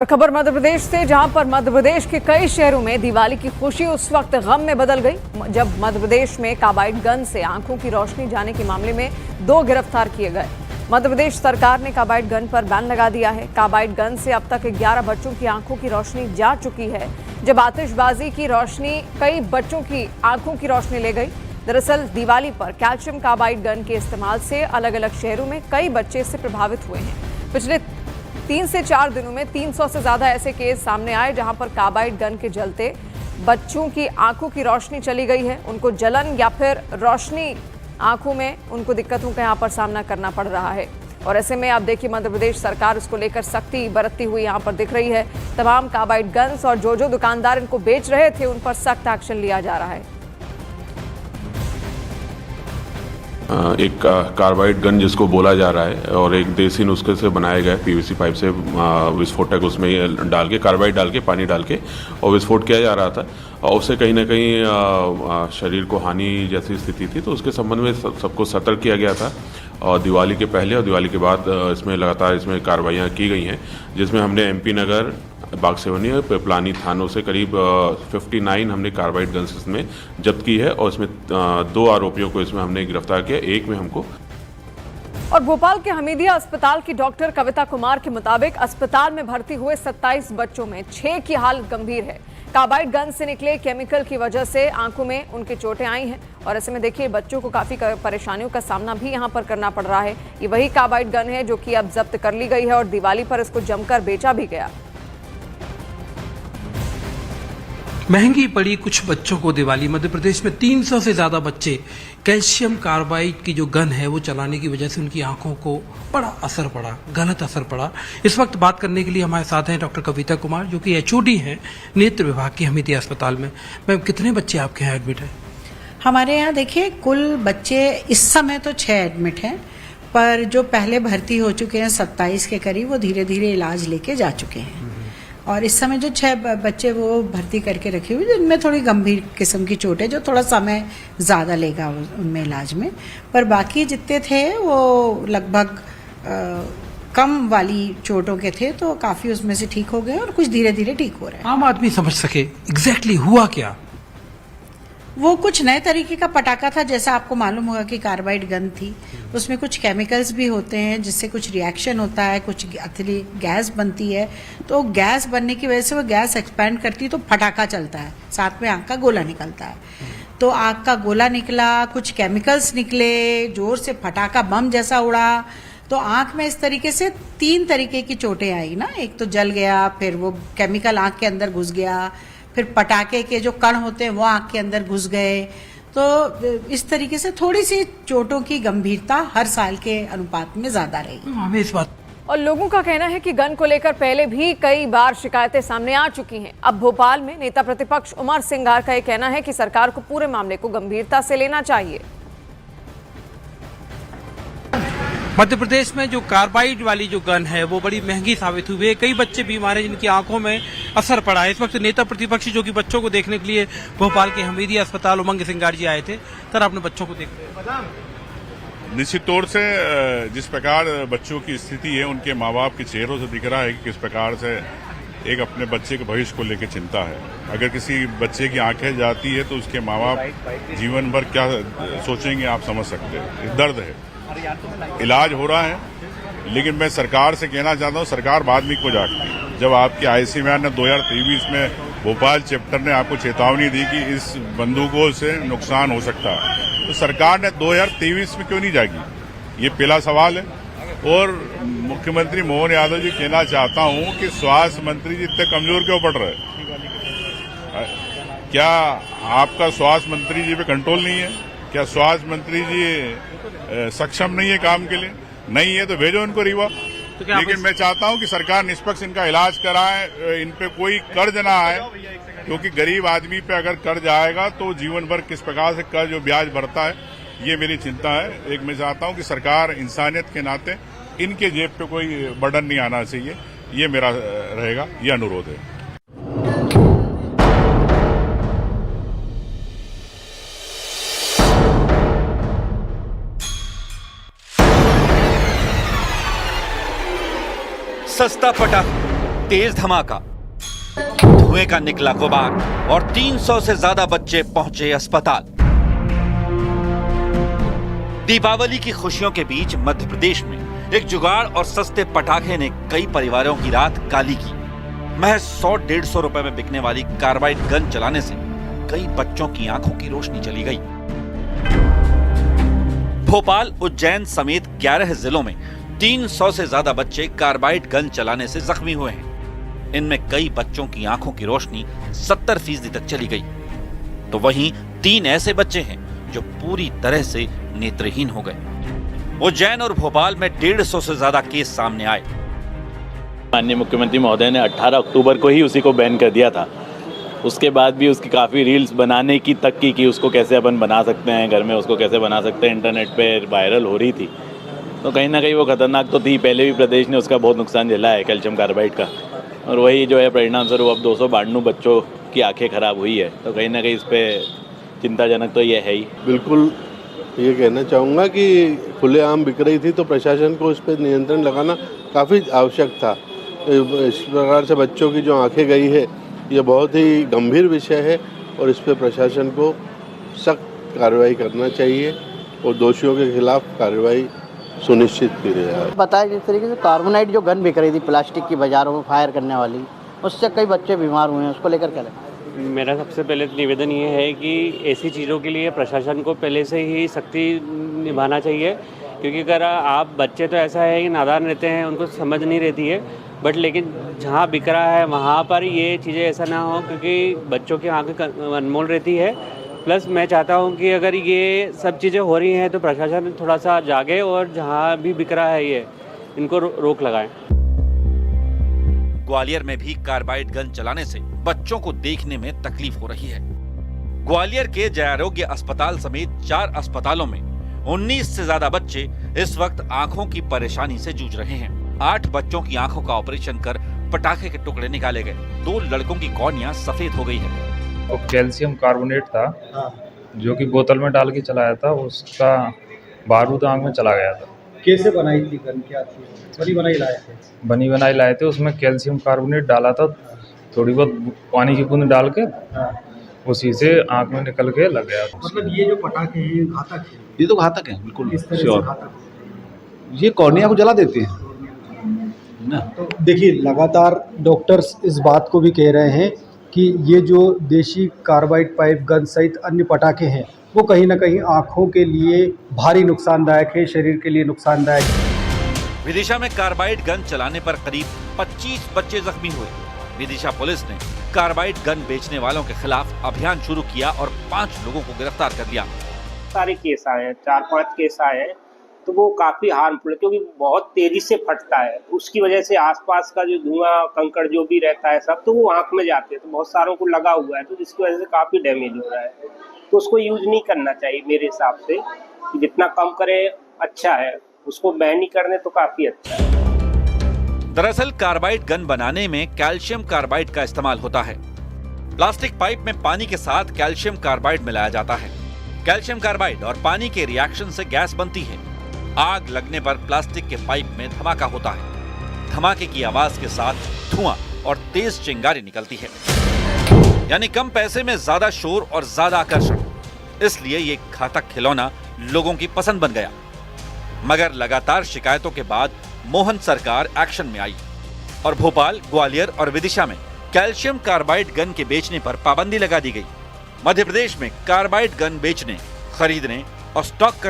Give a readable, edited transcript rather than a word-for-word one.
खबर मध्य प्रदेश से, जहां पर मध्य प्रदेश के कई शहरों में दिवाली की खुशी उस वक्त गम में बदल गई जब मध्य प्रदेश में कार्बाइड गन से आंखों की रोशनी जाने के मामले में 2 गिरफ्तार किए गए। मध्य प्रदेश सरकार ने कार्बाइड गन पर बैन लगा दिया है। कार्बाइड गन से अब तक 11 बच्चों की आंखों की रोशनी जा चुकी है, जब आतिशबाजी की रोशनी कई बच्चों की आंखों की रोशनी ले गई। दरअसल दिवाली पर कैल्शियम कार्बाइड गन के इस्तेमाल से अलग अलग शहरों में कई बच्चे इससे प्रभावित हुए हैं। पिछले 3 से 4 दिनों में 300 से ज्यादा ऐसे केस सामने आए जहां पर कार्बाइड गन के जलते बच्चों की आंखों की रोशनी चली गई है। उनको जलन या फिर रोशनी आंखों में उनको दिक्कतों का यहां पर सामना करना पड़ रहा है। और ऐसे में आप देखिए मध्य प्रदेश सरकार इसको लेकर सख्ती बरतती हुई यहां पर दिख रही है। तमाम कार्बाइड गन्स और जो दुकानदार इनको बेच रहे थे उन पर सख्त एक्शन लिया जा रहा है। एक कार्बाइड गन जिसको बोला जा रहा है और एक देसी नुस्खे से बनाया गया पीवीसी पाइप से विस्फोटक उसमें डाल के कार्बाइड डाल के पानी डाल के और विस्फोट किया जा रहा था और उससे कहीं ना कहीं शरीर को हानि जैसी स्थिति थी। तो उसके संबंध में सबको सतर्क किया गया था और दिवाली के पहले और दिवाली के बाद इसमें लगातार इसमें कार्रवाइयाँ की गई हैं, जिसमें हमने एमपी नगर, बागसेवनी और पिपलानी थानों से करीब 59 हमने कार्बाइड गन्स इसमें जब्त की है और इसमें 2 आरोपियों को इसमें हमने गिरफ्तार किया, एक में हमको। और भोपाल के हमीदिया अस्पताल की डॉक्टर कविता कुमार के मुताबिक अस्पताल में भर्ती हुए 27 बच्चों में 6 की हालत गंभीर है। कार्बाइड गन से निकले केमिकल की वजह से आंखों में उनके चोटें आई हैं और ऐसे में देखिए बच्चों को काफी परेशानियों का सामना भी यहां पर करना पड़ रहा है। ये वही कार्बाइड गन है जो कि अब जब्त कर ली गई है और दिवाली पर इसको जमकर बेचा भी गया। महंगी पड़ी कुछ बच्चों को दिवाली। मध्य प्रदेश में 300 से ज्यादा बच्चे कैल्शियम कार्बाइड की जो गन है वो चलाने की वजह से उनकी आंखों को बड़ा असर पड़ा, गलत असर पड़ा। इस वक्त बात करने के लिए हमारे साथ हैं डॉक्टर कविता कुमार, जो कि एचओडी हैं नेत्र विभाग की हमीदिया अस्पताल में। मैम, कितने बच्चे आपके यहाँ एडमिट हैं? हमारे यहाँ देखिए कुल बच्चे इस समय तो 6 एडमिट हैं, पर जो पहले भर्ती हो चुके हैं 27 के करीब, वो धीरे धीरे इलाज लेके जा चुके हैं। और इस समय जो 6 बच्चे वो भर्ती करके रखे हुए, जिनमें थोड़ी गंभीर किस्म की चोट है, जो थोड़ा समय ज़्यादा लेगा उनमें इलाज में। पर बाकी जितने थे वो लगभग कम वाली चोटों के थे, तो काफ़ी उसमें से ठीक हो गए और कुछ धीरे धीरे ठीक हो रहे हैं। आम आदमी समझ सके एग्जैक्टली हुआ क्या? वो कुछ नए तरीके का पटाखा था, जैसा आपको मालूम होगा कि कार्बाइड गन थी, उसमें कुछ केमिकल्स भी होते हैं जिससे कुछ रिएक्शन होता है, कुछ अथली गैस बनती है। तो गैस बनने की वजह से वो गैस एक्सपैंड करती है तो पटाखा चलता है, साथ में आग का गोला निकलता है। तो आग का गोला निकला, कुछ केमिकल्स निकले, जोर से पटाखा बम जैसा उड़ा, तो आंख में इस तरीके से 3 तरीके की चोटें आई ना। एक तो जल गया, फिर वो केमिकल आंख के अंदर घुस गया, फिर पटाखे के जो कण होते हैं वो आंख के अंदर घुस गए। तो इस तरीके से थोड़ी सी चोटों की गंभीरता हर साल के अनुपात में ज्यादा रही। हमें इस बात और लोगों का कहना है कि गन को लेकर पहले भी कई बार शिकायतें सामने आ चुकी हैं। अब भोपाल में नेता प्रतिपक्ष उमर सिंगार का यह कहना है कि सरकार को पूरे मामले को गंभीरता से लेना चाहिए। मध्य प्रदेश में जो कार्बाइड वाली जो गन है वो बड़ी महंगी साबित हुई है। कई बच्चे बीमार हैं जिनकी आंखों में असर पड़ा है। इस वक्त नेता प्रतिपक्ष जो कि बच्चों को देखने के लिए भोपाल के हमीदिया अस्पताल उमंग सिंगार जी आए थे। सर, आपने बच्चों को देखा? निश्चित तौर से जिस प्रकार बच्चों की स्थिति है, उनके माँ बाप के चेहरों से दिख रहा है कि किस प्रकार से एक अपने बच्चे के भविष्य को लेकर चिंता है। अगर किसी बच्चे की आंखें जाती है तो उसके माँ बाप जीवन भर क्या सोचेंगे, आप समझ सकते हैं। दर्द है, इलाज हो रहा है, लेकिन मैं सरकार से कहना चाहता हूं, सरकार बाद में को जागती है। जब आपके आईसीएमआर ने 2023 में भोपाल चैप्टर ने आपको चेतावनी दी कि इस बंदूकों से नुकसान हो सकता है, तो सरकार ने 2023 में क्यों नहीं जागी? ये पहला सवाल है। और मुख्यमंत्री मोहन यादव जी कहना चाहता हूं कि स्वास्थ्य मंत्री जी इतने कमजोर क्यों पड़ रहे हैं? क्या आपका स्वास्थ्य मंत्री जी पे कंट्रोल नहीं है? क्या स्वास्थ्य मंत्री जी सक्षम नहीं है काम के लिए? नहीं है तो भेजो उनको रीवा। लेकिन मैं चाहता हूं कि सरकार निष्पक्ष इनका इलाज कराए, इन पे कोई कर्ज ना आए, क्योंकि गरीब आदमी पे अगर कर्ज आएगा तो जीवन भर किस प्रकार से कर्ज और ब्याज बढ़ता है, ये मेरी चिंता है। एक मैं चाहता हूं कि सरकार इंसानियत के नाते इनके जेब पे कोई बर्डन नहीं आना चाहिए, ये मेरा रहेगा, ये अनुरोध है। सस्ता पटाखा तेज धमाका, धुएं का निकला गुबार और 300 से ज्यादा बच्चे पहुंचे अस्पताल। दीपावली की खुशियों के बीच मध्य प्रदेश में एक जुगाड़ और सस्ते पटाखे ने कई परिवारों की रात काली की। महज 100-150 रुपए में बिकने वाली कार्बाइड गन चलाने से कई बच्चों की आंखों की रोशनी चली गई। भोपाल, उज्जैन समेत 11 जिलों में 300 से ज्यादा बच्चे कार्बाइड गन चलाने से जख्मी हुए हैं। इनमें कई बच्चों की आंखों की रोशनी 70% तक चली गई, तो वहीं 3 ऐसे बच्चे हैं जो पूरी तरह से नेत्रहीन हो गए। उज्जैन और भोपाल में 150 से ज्यादा केस सामने आए। माननीय मुख्यमंत्री महोदय ने 18 अक्टूबर को ही उसी को बैन कर दिया था। उसके बाद भी उसकी काफ़ी रील्स बनाने की तक की उसको कैसे अपन बना सकते हैं, घर में उसको कैसे बना सकते हैं, इंटरनेट पे वायरल हो रही थी। तो कहीं ना कहीं वो खतरनाक तो थी। पहले भी प्रदेश ने उसका बहुत नुकसान झेला है कैल्शियम कार्बाइड का, और वही जो है परिणाम स्वरूप अब 292 बच्चों की आंखें खराब हुई है। तो कहीं ना कहीं इस पर चिंताजनक तो ये है ही। बिल्कुल ये कहना चाहूँगा कि खुलेआम बिक रही थी, तो प्रशासन को इस पर नियंत्रण लगाना काफ़ी आवश्यक था। इस प्रकार से बच्चों की जो आंखें गई है, ये बहुत ही गंभीर विषय है और इस पर प्रशासन को सख्त कार्रवाई करना चाहिए और दोषियों के खिलाफ कार्रवाई सुनिश्चित की जाए। बताया जिस तरीके से कार्बोनाइट जो गन बिक रही थी प्लास्टिक की बाज़ारों में फायर करने वाली, उससे कई बच्चे बीमार हुए हैं, उसको लेकर क्या लगता है? मेरा सबसे पहले निवेदन ये है कि ऐसी चीज़ों के लिए प्रशासन को पहले से ही सख्ती निभाना चाहिए, क्योंकि अगर आप बच्चे तो ऐसा है कि नादान रहते हैं, उनको समझ नहीं रहती है, बट लेकिन जहाँ बिक रहा है वहाँ पर ये चीज़ें ऐसा ना हो, क्योंकि बच्चों की आंखें अनमोल रहती है। प्लस मैं चाहता हूँ कि अगर ये सब चीज़ें हो रही हैं तो प्रशासन थोड़ा सा जागे और जहाँ भी बिक रहा है ये इनको रोक लगाएं। ग्वालियर में भी कार्बाइड गन चलाने से बच्चों को देखने में तकलीफ हो रही है। ग्वालियर के जय आरोग्य अस्पताल समेत 4 अस्पतालों में 19 से ज्यादा बच्चे इस वक्त आंखों की परेशानी से जूझ रहे हैं। 8 बच्चों की आंखों का ऑपरेशन कर पटाखे के टुकड़े निकाले गए। 2 लड़कों की कॉर्निया सफेद हो गई है। वो कैल्शियम कार्बोनेट था जो कि बोतल में डाल के चलाया था, उसका बारूद आंख में चला गया था। कैसे बनाई थी गन, क्या थी? बनी बनाई लाए थे। उसमें कैल्शियम कार्बोनेट डाला था, थोड़ी बहुत पानी की बूंद डाल के उसी से आंख में निकल के लग गया। मतलब ये जो पटाखे हैं ये घातक है? ये तो घातक है, बिल्कुल श्योर। ये कॉर्निया को जला देते हैं ना। तो देखिए, लगातार डॉक्टर्स इस बात को भी कह रहे हैं कि ये जो देशी कार्बाइड पाइप गन सहित अन्य पटाखे हैं वो कहीं ना कहीं आंखों के लिए भारी नुकसानदायक है, शरीर के लिए नुकसानदायक है। विदिशा में कार्बाइड गन चलाने पर करीब 25 बच्चे जख्मी हुए। विदिशा पुलिस ने कार्बाइड गन बेचने वालों के खिलाफ अभियान शुरू किया और 5 लोगों को गिरफ्तार कर लिया। सारे केस आए हैं, 4-5 केस आए हैं, तो वो काफ़ी हार्मफुल है क्योंकि बहुत तेज़ी से फटता है। उसकी वजह से आसपास का जो धुआं कंकड़ जो भी रहता है सब, तो वो आंख में जाते हैं, तो बहुत सारों को लगा हुआ है, तो जिसकी वजह से काफ़ी डैमेज हो रहा है। तो उसको यूज़ नहीं करना चाहिए मेरे हिसाब से, कि जितना कम करे अच्छा है, उसको बैन नहीं करने तो काफ़ी अच्छा है। दरअसल कार्बाइड गन बनाने में कैल्शियम कार्बाइड का इस्तेमाल होता है। प्लास्टिक पाइप में पानी के साथ कैल्शियम कार्बाइड मिलाया जाता है। कैल्शियम कार्बाइड और पानी के रिएक्शन से गैस बनती है। आग लगने पर प्लास्टिक के पाइप में धमाका होता है। धमाके की आवाज के साथ धुआं और तेज चिंगारी निकलती है, यानी कम पैसे में ज्यादा शोर और ज्यादा आकर्षण। इसलिए ये घातक खिलौना लोगों की पसंद बन गया। मगर लगातार शिकायतों के बाद मोहन सरकार एक्शन में आई और भोपाल, ग्वालियर और विदिशा में कैल्शियम कार्बाइड गन के बेचने पर पाबंदी लगा दी गई। मध्य प्रदेश में कार्बाइड गन बेचने, खरीदने और स्टॉक